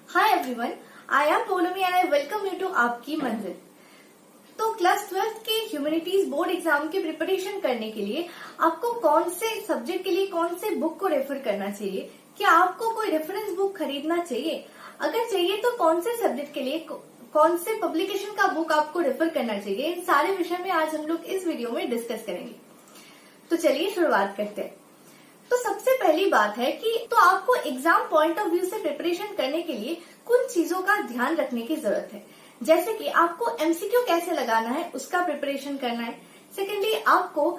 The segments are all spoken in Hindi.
Hi everyone, I am Poulami and I welcome you to आपकी मंजिल। तो क्लास 12th के ह्यूमैनिटीज बोर्ड एग्जाम की प्रिपरेशन करने के लिए आपको कौन से सब्जेक्ट के लिए कौन से बुक को रेफर करना चाहिए, क्या आपको कोई रेफरेंस बुक खरीदना चाहिए, अगर चाहिए तो कौन से सब्जेक्ट के लिए कौन से पब्लिकेशन का बुक आपको रेफर करना चाहिए, इन सारे विषय में आज हम लोग इस वीडियो में डिस्कस करेंगे। तो चलिए शुरुआत करते हैं। तो सबसे पहली बात है कि तो आपको एग्जाम पॉइंट ऑफ व्यू से प्रिपरेशन करने के लिए कुछ चीजों का ध्यान रखने की जरूरत है, जैसे कि आपको एमसीक्यू कैसे लगाना है उसका प्रिपरेशन करना है। सेकेंडली, आपको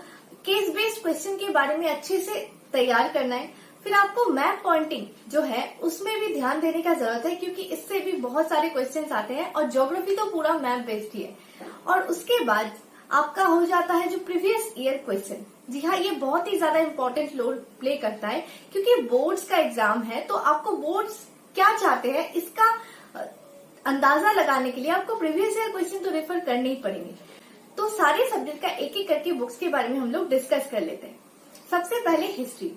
केस बेस्ड क्वेश्चन के बारे में अच्छे से तैयार करना है। फिर आपको मैप पॉइंटिंग जो है उसमें भी ध्यान देने का जरूरत है, क्योंकि इससे भी बहुत सारे क्वेश्चन आते हैं और ज्योग्राफी तो पूरा मैप बेस्ड ही है। और उसके बाद आपका हो जाता है जो प्रीवियस ईयर क्वेश्चन। जी हाँ, ये बहुत ही ज्यादा इम्पोर्टेंट रोल प्ले करता है, क्योंकि बोर्ड्स का एग्जाम है तो आपको बोर्ड्स क्या चाहते हैं इसका अंदाजा लगाने के लिए आपको प्रीवियस ईयर क्वेश्चन तो रेफर करने ही पड़ेंगे। तो सारे सब्जेक्ट का एक एक करके बुक्स के बारे में हम लोग डिस्कस कर लेते हैं। सबसे पहले हिस्ट्री।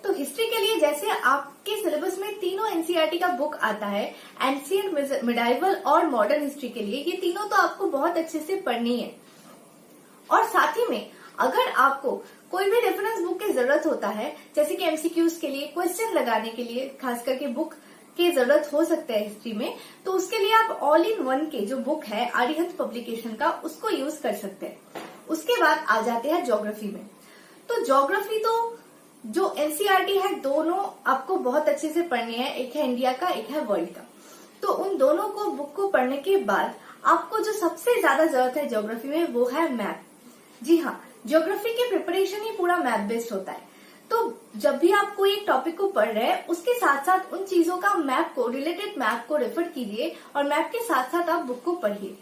तो हिस्ट्री के लिए जैसे आपके सिलेबस में तीनों एनसीईआरटी का बुक आता है, एंशिएंट, मिडाइवल और मॉडर्न हिस्ट्री के लिए, ये तीनों तो आपको बहुत अच्छे से पढ़नी है। और साथ ही में अगर आपको कोई भी रेफरेंस बुक की जरूरत होता है, जैसे कि एमसीक्यूज के लिए, क्वेश्चन लगाने के लिए खास करके बुक की जरूरत हो सकता है हिस्ट्री में, तो उसके लिए आप ऑल इन वन के जो बुक है आर्यहंत पब्लिकेशन का, उसको यूज कर सकते हैं। उसके बाद आ जाते हैं ज्योग्राफी में। तो ज्योग्राफी तो जो एनसीईआरटी है दोनों आपको बहुत अच्छे से पढ़नी है, एक है इंडिया का, एक है वर्ल्ड का। तो उन दोनों को बुक को पढ़ने के बाद आपको जो सबसे ज्यादा जरूरत है ज्योग्राफी में वो है मैप। जी हाँ, ज्योग्राफी की प्रिपरेशन ही पूरा मैप बेस्ड होता है। तो जब भी आप कोई एक टॉपिक को पढ़ रहे हैं उसके साथ साथ उन चीजों का मैप को, रिलेटेड मैप को रेफर कीजिए और मैप के साथ साथ आप बुक को पढ़िए।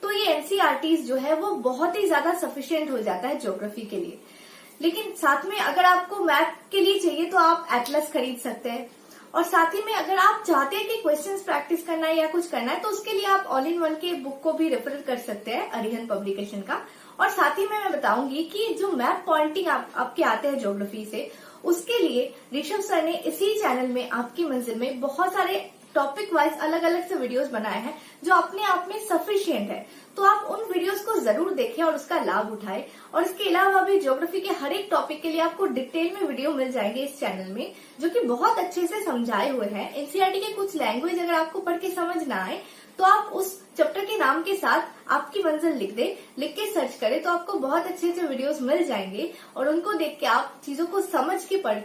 तो ये एनसीईआरटीज जो है वो बहुत ही ज्यादा सफिशिएंट हो जाता है ज्योग्राफी के लिए। लेकिन साथ में अगर आपको मैप के लिए चाहिए तो आप एटलस खरीद सकते हैं। और साथ ही में अगर आप चाहते हैं कि क्वेश्चंस प्रैक्टिस करना है या कुछ करना है तो उसके लिए आप ऑल इन वन के बुक को भी रेफर कर सकते हैं, आर्यहंत पब्लिकेशन का। और साथ ही में मैं बताऊंगी कि जो मैप पॉइंटिंग आपके आते हैं ज्योग्राफी से, उसके लिए ऋषभ सर ने इसी चैनल में आपकी मंजिल में बहुत सारे टॉपिक वाइज अलग अलग से वीडियोस बनाए हैं जो अपने आप में सफिशिएंट है। तो आप उन वीडियोस को जरूर देखें और उसका लाभ उठाएं। और इसके अलावा भी ज्योग्राफी के हर एक टॉपिक के लिए आपको डिटेल में वीडियो मिल जाएंगे इस चैनल में, जो कि बहुत अच्छे से समझाए हुए हैं। एनसीईआरटी के कुछ लैंग्वेज अगर आपको पढ़ के समझ ना आए तो आप उस चैप्टर के नाम के साथ आपकी मंजिल लिख के सर्च करें तो आपको बहुत अच्छे अच्छे वीडियोस मिल जाएंगे और उनको देख के आप चीजों को समझ के पढ़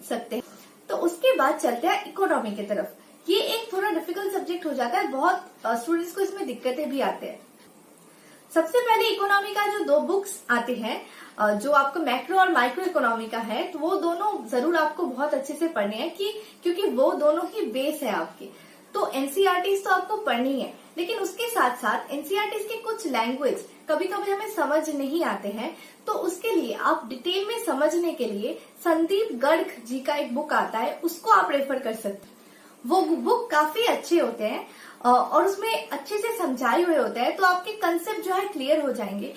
सकते हैं। तो उसके बाद चलते हैं इकोनॉमी की तरफ। ये एक थोड़ा डिफिकल्ट सब्जेक्ट हो जाता है, बहुत स्टूडेंट्स को इसमें दिक्कतें भी आते हैं। सबसे पहले इकोनॉमी का जो दो बुक्स आते हैं, जो आपको मैक्रो और माइक्रो इकोनॉमी का है, तो वो दोनों जरूर आपको बहुत अच्छे से पढ़ने हैं क्योंकि वो दोनों ही बेस है आपके। तो एनसीईआरटीज तो आपको पढ़नी है, लेकिन उसके साथ साथ एनसीईआरटीज के कुछ लैंग्वेज कभी कभी हमें समझ नहीं आते हैं, तो उसके लिए आप डिटेल में समझने के लिए संदीप गर्ग जी का एक बुक आता है, उसको आप रेफर कर सकते हैं। वो बुक काफी अच्छे होते हैं और उसमें अच्छे से समझाए हुए होते हैं, तो आपके कंसेप्ट जो है क्लियर हो जाएंगे।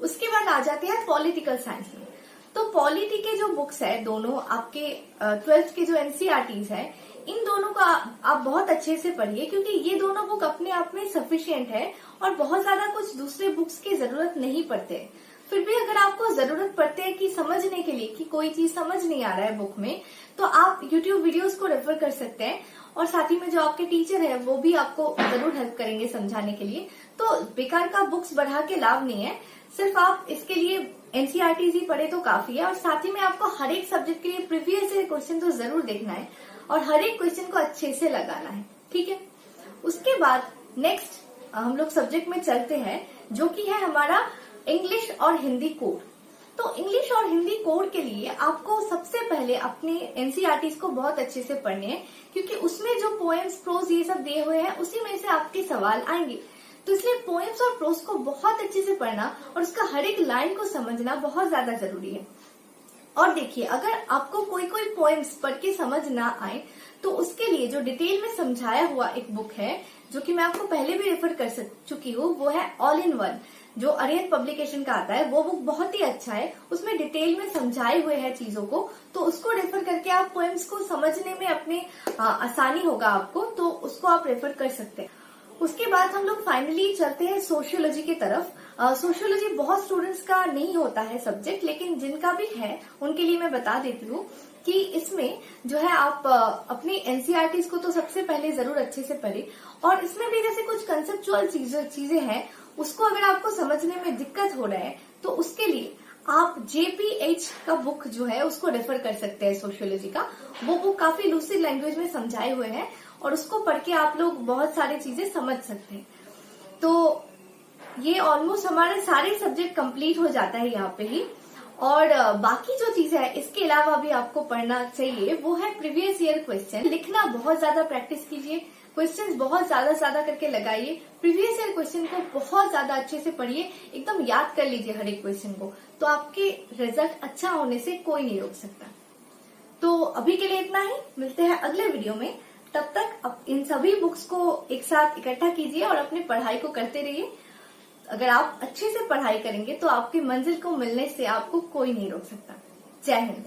उसके बाद आ जाते हैं पॉलिटिकल साइंस में। तो पॉलिटी के जो बुक्स है दोनों आपके 12th के जो एनसीईआरटीज है, इन दोनों को आप बहुत अच्छे से पढ़िए, क्योंकि ये दोनों बुक अपने आप में सफिशिएंट है और बहुत ज्यादा कुछ दूसरे बुक्स की जरूरत नहीं पड़ते। फिर भी अगर आपको जरूरत पड़ते है कि समझने के लिए कि कोई चीज समझ नहीं आ रहा है बुक में, तो आप YouTube वीडियोस को रेफर कर सकते हैं और साथ ही में जो आपके टीचर है वो भी आपको जरूर हेल्प करेंगे समझाने के लिए। तो बेकार का बुक्स बढ़ा के लाभ नहीं है, सिर्फ आप इसके लिए एनसीईआरटीज ही पढ़े तो काफी है। और साथ ही में आपको हर एक सब्जेक्ट के लिए प्रीवियस ईयर क्वेश्चन तो जरूर देखना है और हर एक क्वेश्चन को अच्छे से लगाना है, ठीक है। उसके बाद नेक्स्ट हम लोग सब्जेक्ट में चलते हैं, जो कि है हमारा इंग्लिश और हिंदी कोड। तो इंग्लिश और हिंदी कोड के लिए आपको सबसे पहले अपने एनसीईआरटीज को बहुत अच्छे से पढ़ने हैं, क्योंकि उसमें जो पोएम्स, प्रोज ये सब दिए हुए हैं उसी में से आपके सवाल आएंगे। तो इसलिए पोएम्स और प्रोज को बहुत अच्छे से पढ़ना और उसका हर एक लाइन को समझना बहुत ज्यादा जरूरी है। और देखिए, अगर आपको कोई पोएम्स पढ़ के समझ ना आए तो उसके लिए जो डिटेल में समझाया हुआ एक बुक है, जो कि मैं आपको पहले भी रेफर कर चुकी हूँ, वो है ऑल इन वन, जो आर्यहंत पब्लिकेशन का आता है। वो बुक बहुत ही अच्छा है, उसमें डिटेल में समझाए हुए हैं चीजों को, तो उसको रेफर करके आप पोएम्स को समझने में अपने आसानी होगा आपको, तो उसको आप रेफर कर सकते हैं। उसके बाद हम लोग फाइनली चलते हैं सोशियोलॉजी की तरफ। सोशियोलॉजी बहुत स्टूडेंट्स का नहीं होता है सब्जेक्ट, लेकिन जिनका भी है उनके लिए मैं बता देती हूँ कि इसमें जो है आप अपनी एनसीईआरटीज को तो सबसे पहले जरूर अच्छे से पढ़े, और इसमें भी जैसे कुछ कंसेप्चुअल चीजें हैं उसको अगर आपको समझने में दिक्कत हो रहा है तो उसके लिए आप JPH का बुक जो है उसको रेफर कर सकते हैं सोशियोलॉजी का। वो बुक काफी लूसिड लैंग्वेज में समझाए हुए हैं और उसको पढ़ के आप लोग बहुत सारी चीजें समझ सकते हैं। तो ये ऑलमोस्ट हमारे सारे सब्जेक्ट कंप्लीट हो जाता है यहाँ पे ही। और बाकी जो चीजें है इसके अलावा भी आपको पढ़ना चाहिए वो है प्रीवियस ईयर क्वेश्चन। लिखना बहुत ज्यादा प्रैक्टिस कीजिए, क्वेश्चंस बहुत ज्यादा करके लगाइए, प्रीवियस ईयर क्वेश्चन को बहुत ज्यादा अच्छे से पढ़िए, एकदम याद कर लीजिए हर एक क्वेश्चन को, तो आपके रिजल्ट अच्छा होने से कोई नहीं रोक सकता। तो अभी के लिए इतना ही, मिलते हैं अगले वीडियो में। तब तक इन सभी बुक्स को एक साथ इकट्ठा कीजिए और अपनी पढ़ाई को करते रहिए। अगर आप अच्छे से पढ़ाई करेंगे तो आपकी मंजिल को मिलने से आपको कोई नहीं रोक सकता। जय हिंद।